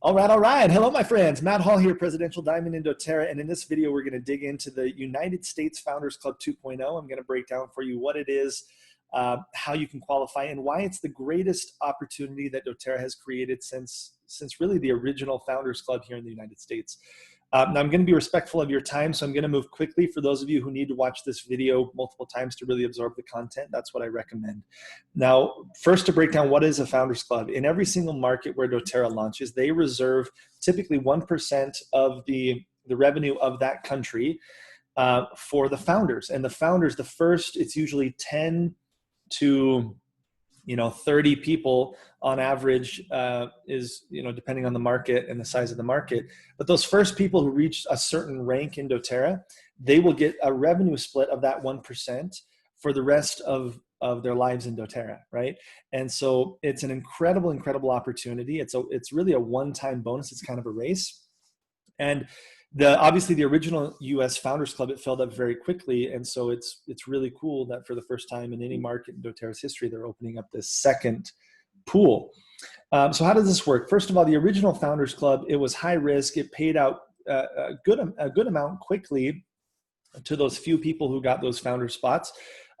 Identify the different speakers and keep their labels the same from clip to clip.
Speaker 1: All right. Hello, my friends. Matt Hall here, Presidential Diamond in doTERRA. And in this video, we're going to dig into the United States Founders Club 2.0. I'm going to break down for you what it is, how you can qualify, and why it's the greatest opportunity that doTERRA has created since really the original Founders Club here in the United States. Now, I'm going to be respectful of your time, so I'm going to move quickly. For those of you who need to watch this video multiple times to really absorb the content, that's what I recommend. Now, first to break down what is a Founders Club. In every single market where doTERRA launches, they reserve typically 1% of the revenue of that country for the founders. And the founders, it's usually 10 to 30 people on average is, depending on the market and the size of the market. But those first people who reach a certain rank in doTERRA, they will get a revenue split of that 1% for the rest of their lives in doTERRA, right? And so it's an incredible opportunity. It's really a one-time bonus. It's kind of a race. And obviously the original US Founders Club, it filled up very quickly. And so it's really cool that for the first time in any market in doTERRA's history, they're opening up this second pool. So how does this work? First of all, the original Founders Club, it was high risk. It paid out a good amount quickly to those few people who got those founder spots,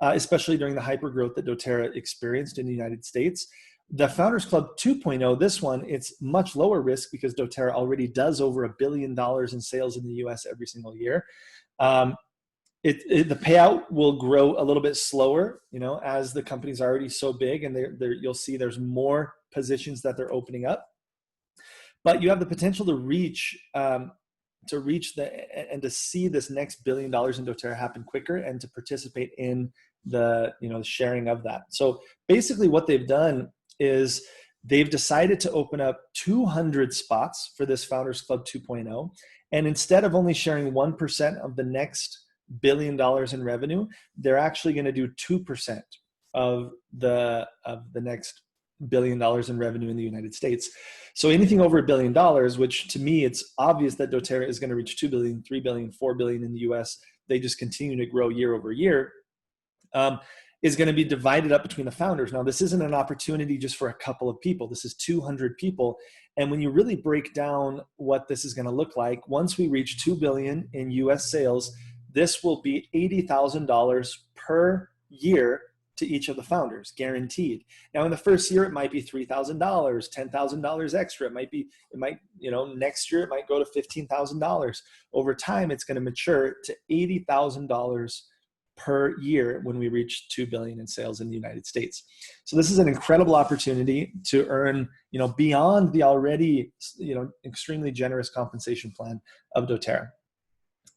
Speaker 1: especially during the hyper growth that doTERRA experienced in the United States. The Founders Club 2.0, this one, it's much lower risk because doTERRA already does over $1 billion in sales in the US every single year. The payout will grow a little bit slower, as the company's already so big, and you'll see there's more positions that they're opening up. But you have the potential to reach and to see this next $1 billion in doTERRA happen quicker, and to participate in the sharing of that. So basically, what they've done is they've decided to open up 200 spots for this Founders Club 2.0. And instead of only sharing 1% of the next $1 billion in revenue, they're actually going to do 2% of the next $1 billion in revenue in the United States. So anything over $1 billion, which to me, it's obvious that doTERRA is going to reach 2 billion, 3 billion, 4 billion in the US. They just continue to grow year over year. Is going to be divided up between the founders. Now, this isn't an opportunity just for a couple of people. This is 200 people. And when you really break down what this is going to look like, once we reach 2 billion in US sales, this will be $80,000 per year to each of the founders, guaranteed. Now, in the first year, it might be $3,000, $10,000 extra. Next year, it might go to $15,000. Over time, it's going to mature to $80,000 per year when we reach 2 billion in sales in the United States. So this is an incredible opportunity to earn, beyond the already, extremely generous compensation plan of doTERRA.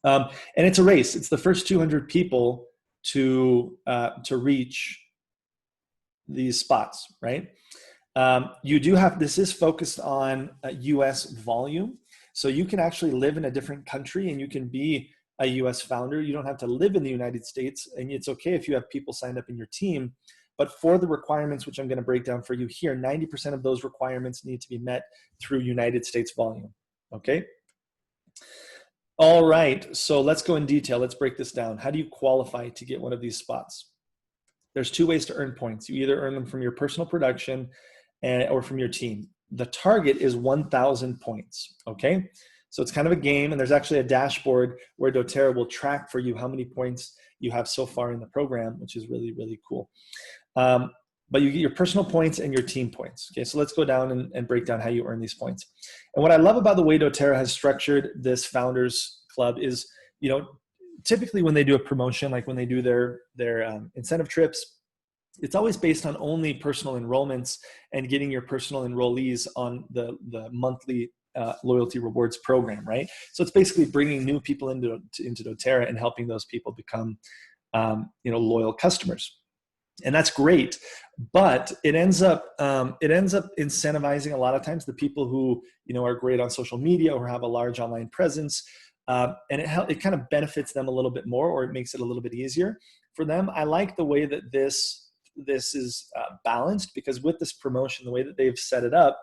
Speaker 1: And it's a race. It's the first 200 people to reach these spots, right? This is focused on US volume. So you can actually live in a different country and you can be a US founder. You don't have to live in the United States, and it's okay if you have people signed up in your team. But for the requirements, which I'm going to break down for you here, 90% of those requirements need to be met through United States volume. Okay. All right. So let's go in detail. Let's break this down. How do you qualify to get one of these spots? There's two ways to earn points. You either earn them from your personal production or from your team. The target is 1,000 points. Okay. So it's kind of a game, and there's actually a dashboard where doTERRA will track for you how many points you have so far in the program, which is really cool. But you get your personal points and your team points. Okay, so let's go down and break down how you earn these points. And what I love about the way doTERRA has structured this Founders Club is, typically when they do a promotion, like when they do their incentive trips, it's always based on only personal enrollments and getting your personal enrollees on the monthly loyalty rewards program, right? So it's basically bringing new people into doTERRA and helping those people become, loyal customers, and that's great. But it ends up incentivizing a lot of times the people who are great on social media or have a large online presence, and it kind of benefits them a little bit more, or it makes it a little bit easier for them. I like the way that this is balanced, because with this promotion, the way that they've set it up,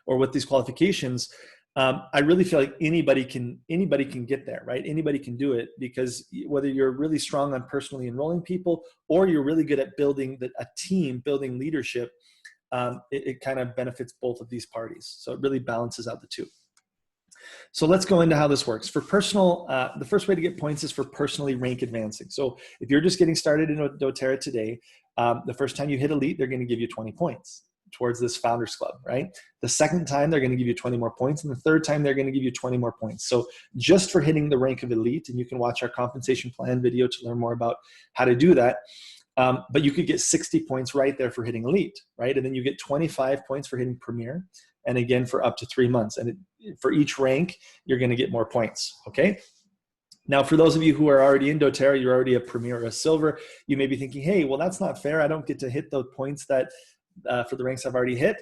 Speaker 1: or with these qualifications, I really feel like anybody can get there, right? Anybody can do it, because whether you're really strong on personally enrolling people or you're really good at building a team, building leadership, it kind of benefits both of these parties. So it really balances out the two. So let's go into how this works. For personal, the first way to get points is for personally rank advancing. So if you're just getting started in doTERRA today, the first time you hit elite, they're going to give you 20 points towards this founders club, right? The second time they're going to give you 20 more points, and the third time they're going to give you 20 more points. So just for hitting the rank of elite, and you can watch our compensation plan video to learn more about how to do that. But you could get 60 points right there for hitting elite, right? And then you get 25 points for hitting premier, and again for up to 3 months. And for each rank, you're going to get more points, okay? Now, for those of you who are already in doTERRA, you're already a premier or a silver, you may be thinking, hey, well, that's not fair. I don't get to hit the points that for the ranks I've already hit.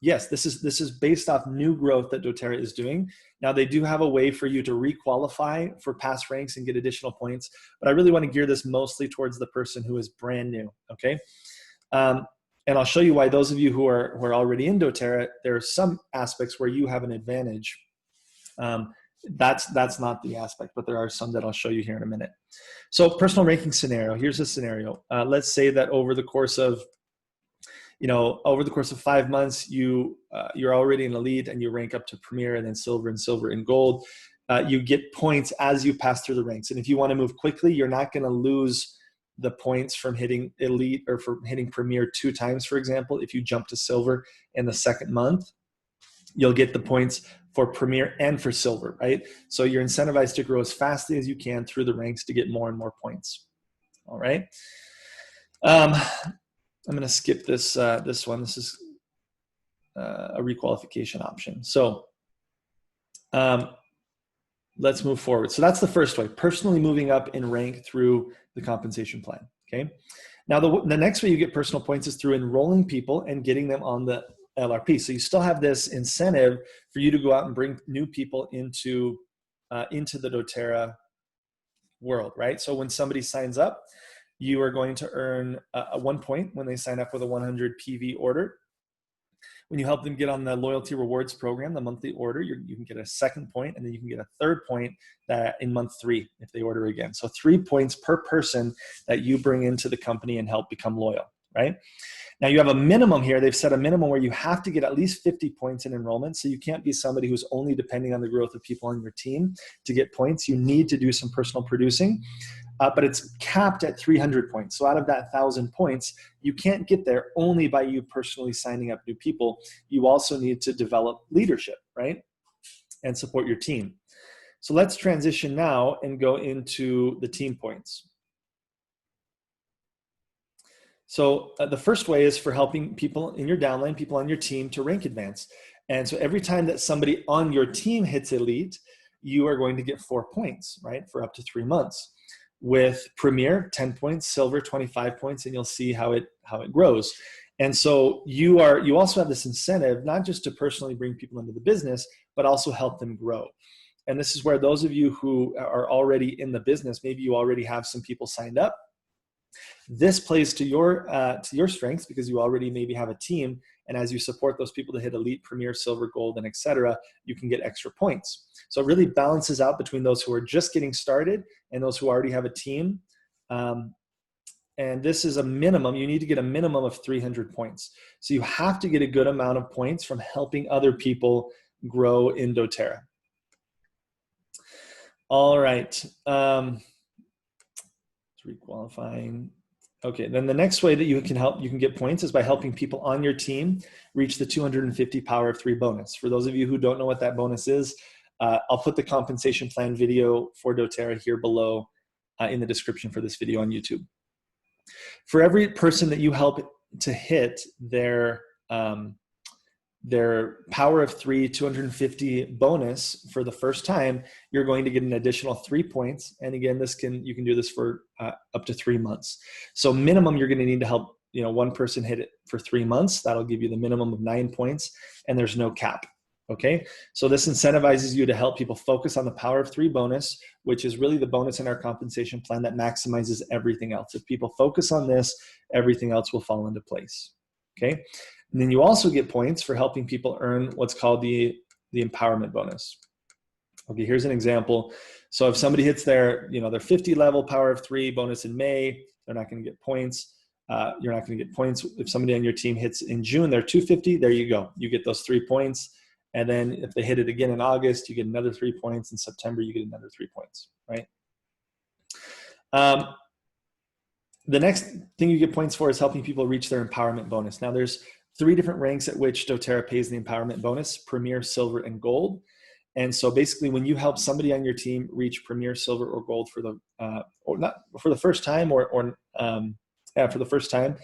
Speaker 1: Yes, this is based off new growth that doTERRA is doing. Now, they do have a way for you to requalify for past ranks and get additional points, but I really want to gear this mostly towards the person who is brand new, okay? And I'll show you why those of you who are already in doTERRA, there are some aspects where you have an advantage. That's not the aspect, but there are some that I'll show you here in a minute. So personal ranking scenario, here's a scenario. Let's say that over the course of 5 months, you're already an elite and you rank up to premier and then silver and gold. You get points as you pass through the ranks. And if you want to move quickly, you're not going to lose the points from hitting elite or from hitting premier 2 times, for example. If you jump to silver in the second month, you'll get the points for premier and for silver, right? So you're incentivized to grow as fastly as you can through the ranks to get more and more points. All right. I'm going to skip this one. This is a requalification option. So let's move forward. So that's the first way, personally moving up in rank through the compensation plan, okay? Now, the next way you get personal points is through enrolling people and getting them on the LRP. So you still have this incentive for you to go out and bring new people into the doTERRA world, right? So when somebody signs up, you are going to earn a 1 point when they sign up with a 100 PV order. When you help them get on the loyalty rewards program, the monthly order, you can get a 2nd point, and then you can get a 3rd point in month 3 if they order again. So 3 points per person that you bring into the company and help become loyal, right? Now you have a minimum here. They've set a minimum where you have to get at least 50 points in enrollment. So you can't be somebody who's only depending on the growth of people on your team to get points. You need to do some personal producing. But it's capped at 300 points. So out of that 1,000 points, you can't get there only by you personally signing up new people. You also need to develop leadership, right? And support your team. So let's transition now and go into the team points. So the first way is for helping people in your downline, people on your team to rank advance. And so every time that somebody on your team hits elite, you are going to get 4 points, right? For up to 3 months. With premier, 10 points, silver, 25 points, and you'll see how it grows. And so you also have this incentive, not just to personally bring people into the business, but also help them grow. And this is where those of you who are already in the business, maybe you already have some people signed up. This plays to your strengths because you already maybe have a team. And as you support those people to hit elite, premier, silver, gold, and etc., you can get extra points. So it really balances out between those who are just getting started and those who already have a team. And this is a minimum. You need to get a minimum of 300 points. So you have to get a good amount of points from helping other people grow in doTERRA. All right. Requalifying. Okay, then the next way that you can get points is by helping people on your team reach the 250 power of 3 bonus. For those of you who don't know what that bonus is, I'll put the compensation plan video for doTERRA here below in the description for this video on YouTube. For every person that you help to hit their power of 3 250 bonus for the first time, you're going to get an additional 3 points. And again, you can do this for up to 3 months. So minimum, you're going to need to help one person hit it for 3 months. That'll give you the minimum of 9 points, and there's no cap. Okay, so this incentivizes you to help people focus on the power of 3 bonus, which is really the bonus in our compensation plan that maximizes everything else. If people focus on this, everything else will fall into place. Okay. And then you also get points for helping people earn what's called the empowerment bonus. Okay, here's an example. So if somebody hits their 50 level power of 3 bonus in May, they're not going to get points. you're not going to get points. If somebody on your team hits in June, they're 250, there you go. You get those 3 points. And then if they hit it again in August, you get another 3 points. In September, you get another 3 points, right? The next thing you get points for is helping people reach their empowerment bonus. Now there's 3 different ranks at which doTERRA pays the empowerment bonus: Premier, Silver, and Gold. And so basically when you help somebody on your team reach Premier, Silver, or Gold for the, or not for the first time, for the first time,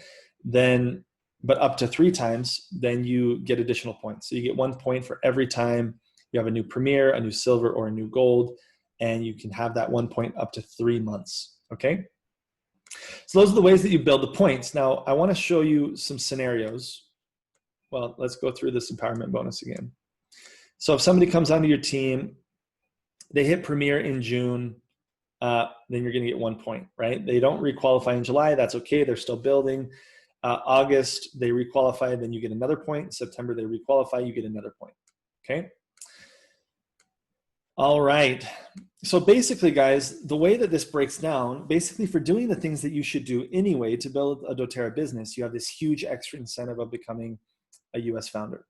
Speaker 1: then, but up to 3 times, then you get additional points. So you get 1 point for every time you have a new Premier, a new Silver, or a new Gold, and you can have that 1 point up to 3 months, okay? So those are the ways that you build the points. Now, I want to show you some scenarios. Well, let's go through this empowerment bonus again. So if somebody comes onto your team, they hit Premier in June, then you're going to get 1 point, right? They don't requalify in July. That's okay. They're still building. August, they requalify, then you get another point. September, they requalify, you get another point, okay? All right. So basically, guys, the way that this breaks down, basically for doing the things that you should do anyway to build a doTERRA business, you have this huge extra incentive of becoming a US founder.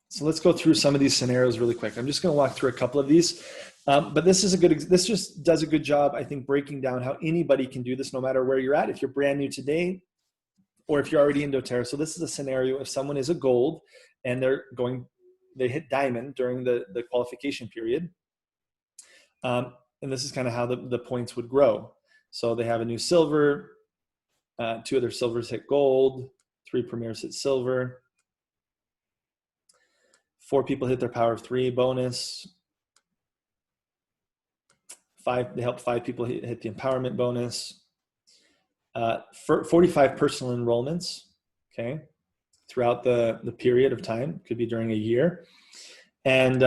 Speaker 1: So let's go through some of these scenarios really quick. I'm just going to walk through a couple of these, but this just does a good job, I think, breaking down how anybody can do this no matter where you're at. If you're brand new today, or if you're already in doTERRA. So this is a scenario if someone is a Gold and they hit Diamond during the qualification period. And this is kind of how the points would grow. So they have a new Silver, 2 other Silvers hit Gold, 3 Premiers hit Silver, 4 people hit their Power of 3 bonus, they helped 5 people hit the empowerment bonus, 45 personal enrollments, okay, throughout the period of time, could be during a year, and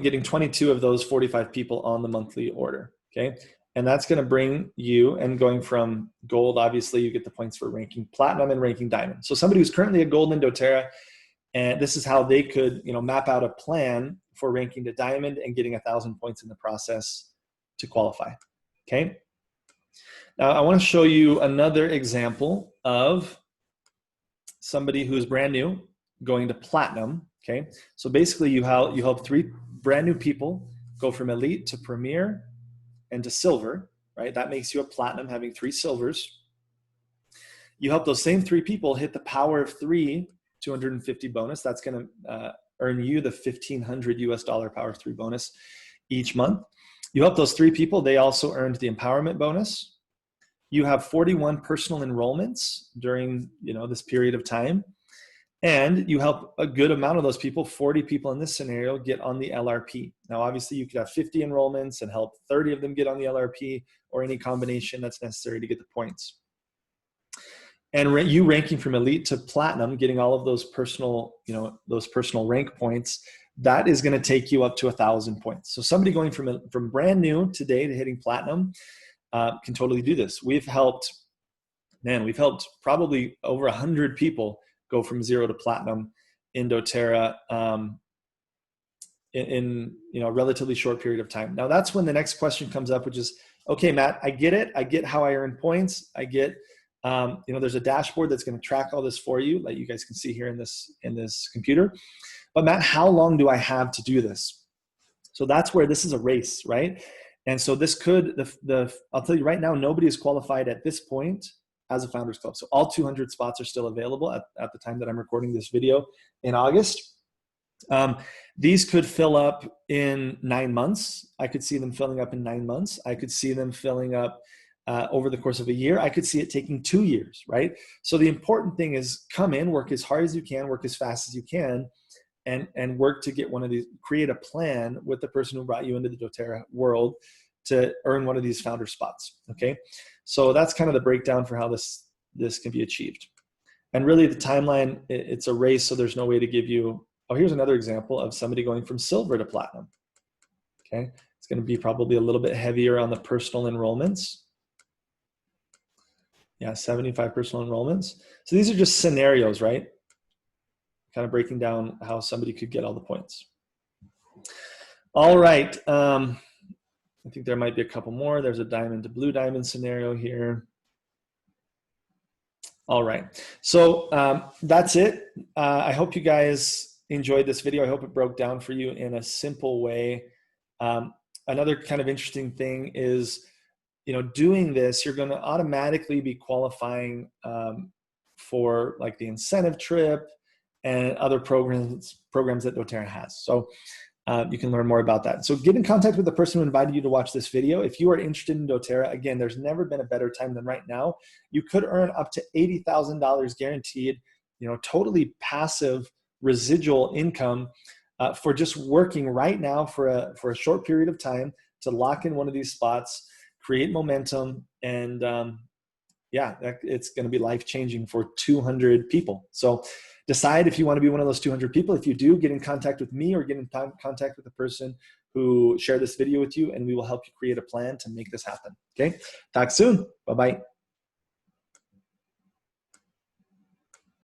Speaker 1: getting 22 of those 45 people on the monthly order, okay? And that's gonna bring you, and going from Gold, obviously you get the points for ranking Platinum and ranking Diamond. So somebody who's currently a Gold in doTERRA, and this is how they could, map out a plan for ranking to Diamond and getting 1,000 points in the process to qualify, okay? Now I wanna show you another example of somebody who's brand new going to Platinum, okay? So basically you help 3 brand new people go from Elite to Premier and to Silver, right? That makes you a Platinum, having 3 Silvers. You help those same 3 people hit the Power of 3 250 bonus. That's gonna earn you the $1,500 US Power of 3 bonus each month. You help those 3 people, they also earned the empowerment bonus. You have 41 personal enrollments during this period of time. And you help a good amount of those people, 40 people in this scenario, get on the LRP. Now, obviously, you could have 50 enrollments and help 30 of them get on the LRP, or any combination that's necessary to get the points. And you ranking from Elite to Platinum, getting all of those personal, those personal rank points, that is going to take you up to 1,000 points. So somebody going from brand new today to hitting Platinum can totally do this. We've helped probably over 100 people go from 0 to Platinum in doTERRA in a relatively short period of time. Now that's when the next question comes up, which is, okay, Matt, I get it. I get how I earn points. I get, there's a dashboard that's going to track all this for you, like you guys can see here in this computer. But Matt, how long do I have to do this? So that's where this is a race, right? And so this could, I'll tell you right now, nobody is qualified at this point as a Founders Club. So all 200 spots are still available at the time that I'm recording this video in August. These could fill up in 9 months. I could see them filling up in 9 months. I could see them filling up over the course of a year. I could see it taking 2 years, right? So the important thing is come in, work as hard as you can, work as fast as you can, and work to get one of these, create a plan with the person who brought you into the doTERRA world to earn one of these founder spots, okay? So that's kind of the breakdown for how this can be achieved. And really the timeline, it's a race, so there's no way to give you, oh, here's another example of somebody going from Silver to Platinum, okay? It's gonna be probably a little bit heavier on the personal enrollments. Yeah, 75 personal enrollments. So these are just scenarios, right? Kind of breaking down how somebody could get all the points. All right. I think there might be a couple more. There's a diamond to blue diamond scenario here. All right, so that's it. I hope you guys enjoyed this video. I hope it broke down for you in a simple way. Another kind of interesting thing is, doing this, you're going to automatically be qualifying for like the incentive trip and other programs that doTERRA has. So you can learn more about that. So get in contact with the person who invited you to watch this video. If you are interested in doTERRA, again, there's never been a better time than right now. You could earn up to $80,000 guaranteed, totally passive residual income for just working right now for a short period of time to lock in one of these spots, create momentum, and yeah, it's going to be life-changing for 200 people. So decide if you want to be one of those 200 people. If you do, get in contact with me or get in contact with the person who shared this video with you, and we will help you create a plan to make this happen. Okay, talk soon. Bye-bye.